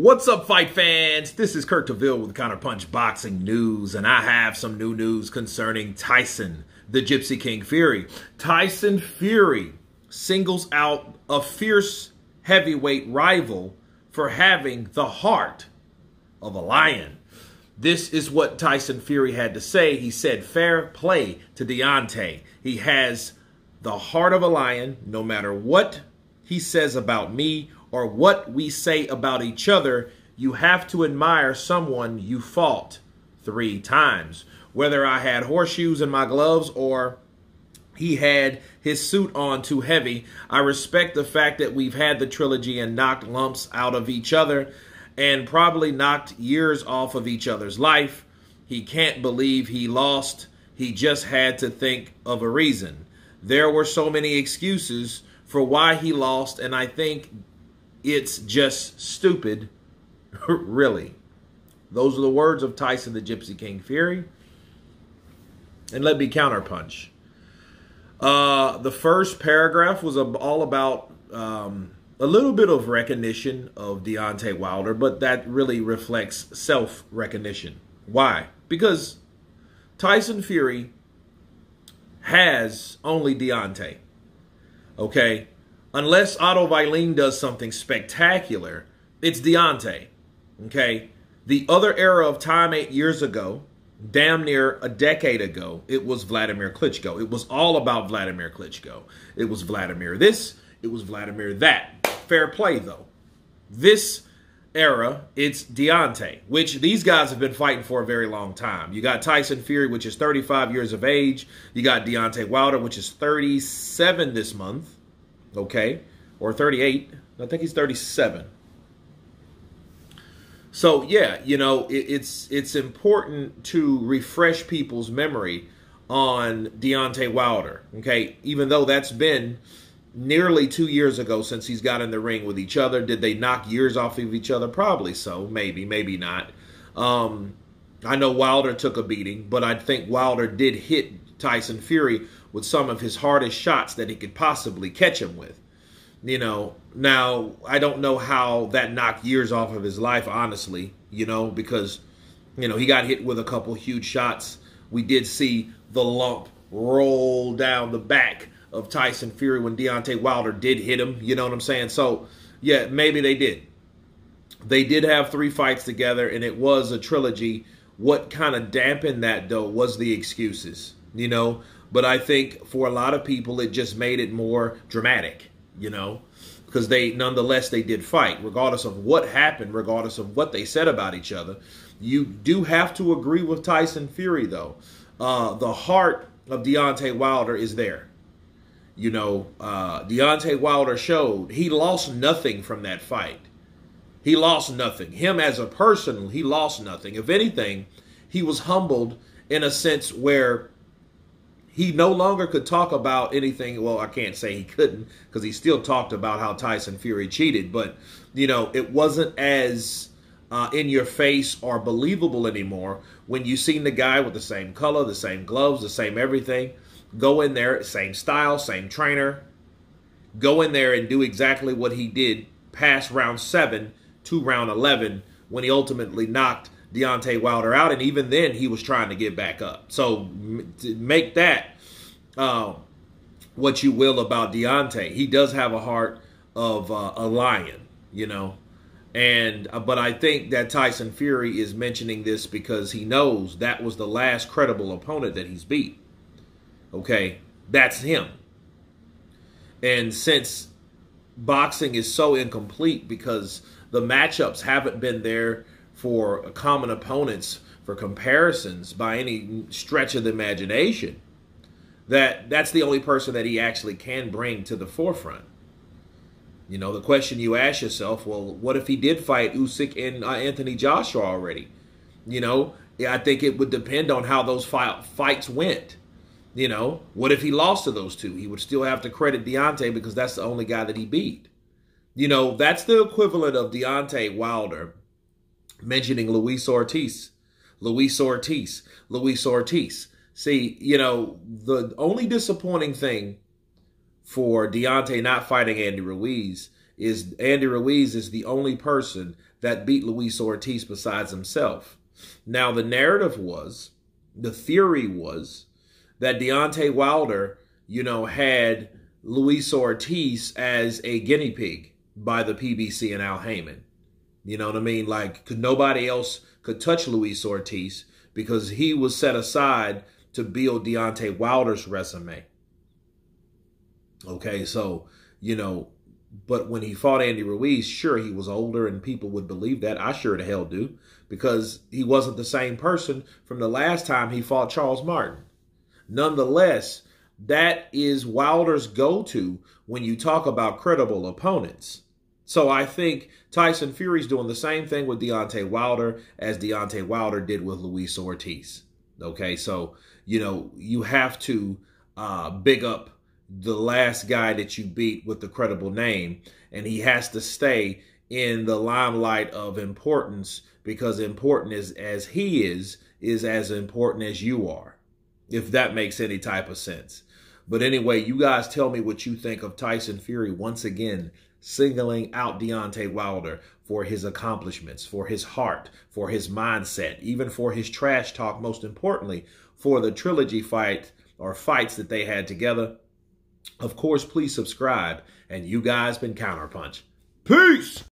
What's up, fight fans? This is Kurt DeVille with Counterpunch Boxing News, and I have some new news concerning Tyson, the Gypsy King Fury. Tyson Fury singles out a fierce heavyweight rival for having the heart of a lion. This is what Tyson Fury had to say. He said, fair play to Deontay. He has the heart of a lion. No matter what he says about me or what we say about each other, you have to admire someone you fought 3 times. Whether I had horseshoes in my gloves or he had his suit on too heavy, I respect the fact that we've had the trilogy and knocked lumps out of each other and probably knocked years off of each other's life. He can't believe he lost. He just had to think of a reason. There were so many excuses for why he lost, and I think it's just stupid, really. Those are the words of Tyson, the Gypsy King Fury. And let me counterpunch. The first paragraph was all about a little bit of recognition of Deontay Wilder, but that really reflects self-recognition. Why? Because Tyson Fury has only Deontay. Okay? Unless Otto Wallin does something spectacular, it's Deontay. Okay? The other era of time 8 years ago, damn near a decade ago, it was Vladimir Klitschko. It was all about Vladimir Klitschko. It was Vladimir this, it was Vladimir that. Fair play, though. This era, it's Deontay, which these guys have been fighting for a very long time. You got Tyson Fury, which is 35 years of age. You got Deontay Wilder, which is 37 this month. Okay, or 38. I think he's 37. So yeah, you know, it's important to refresh people's memory on Deontay Wilder. Okay, even though that's been nearly 2 years ago since he's got in the ring with each other. Did they knock years off of each other? Probably so. Maybe, maybe not. I know Wilder took a beating, but I think Wilder did hit Tyson Fury with some of his hardest shots that he could possibly catch him with. You know, now, I don't know how that knocked years off of his life, honestly, you know, because, you know, he got hit with a couple huge shots. We did see the lump roll down the back of Tyson Fury when Deontay Wilder did hit him, you know what I'm saying? So, yeah, maybe they did. They did have 3 fights together, and it was a trilogy. What kind of dampened that, though, was the excuses, you know? But I think for a lot of people, it just made it more dramatic, you know, because nonetheless, they did fight. Regardless of what happened, regardless of what they said about each other, you do have to agree with Tyson Fury, though. The heart of Deontay Wilder is there. You know, Deontay Wilder showed he lost nothing from that fight. He lost nothing. Him as a person, he lost nothing. If anything, he was humbled in a sense where he no longer could talk about anything. Well, I can't say he couldn't, because he still talked about how Tyson Fury cheated. But, you know, it wasn't as in your face or believable anymore when you seen the guy with the same color, the same gloves, the same everything, go in there, same style, same trainer, go in there and do exactly what he did past round 7 to round 11 when he ultimately knocked Deontay Wilder out, and even then he was trying to get back up. So make that what you will about Deontay. He does have a heart of a lion, you know. And but I think that Tyson Fury is mentioning this because he knows that was the last credible opponent that he's beat. Okay, that's him. And since boxing is so incomplete because the matchups haven't been there for common opponents, for comparisons by any stretch of the imagination, that's the only person that he actually can bring to the forefront. You know, the question you ask yourself, well, what if he did fight Usyk and Anthony Joshua already? You know, I think it would depend on how those fights went. You know, what if he lost to those two? He would still have to credit Deontay because that's the only guy that he beat. You know, that's the equivalent of Deontay Wilder mentioning Luis Ortiz. Luis Ortiz. Luis Ortiz. See, you know, the only disappointing thing for Deontay not fighting Andy Ruiz is Andy Ruiz is the only person that beat Luis Ortiz besides himself. Now, the narrative was, the theory was that Deontay Wilder, had Luis Ortiz as a guinea pig by the PBC and Al Heyman. You know what I mean? Like, nobody else could touch Luis Ortiz because he was set aside to build Deontay Wilder's resume. Okay, so, but when he fought Andy Ruiz, sure, he was older and people would believe that. I sure the hell do, because he wasn't the same person from the last time he fought Charles Martin. Nonetheless, that is Wilder's go-to when you talk about credible opponents. So I think Tyson Fury's doing the same thing with Deontay Wilder as Deontay Wilder did with Luis Ortiz. Okay, so, you have to big up the last guy that you beat with the credible name, and he has to stay in the limelight of importance, because important as he is as important as you are, if that makes any type of sense. But anyway, you guys tell me what you think of Tyson Fury once again singling out Deontay Wilder for his accomplishments, for his heart, for his mindset, even for his trash talk, most importantly, for the trilogy fight or fights that they had together. Of course, please subscribe. And you guys been Counterpunch. Peace!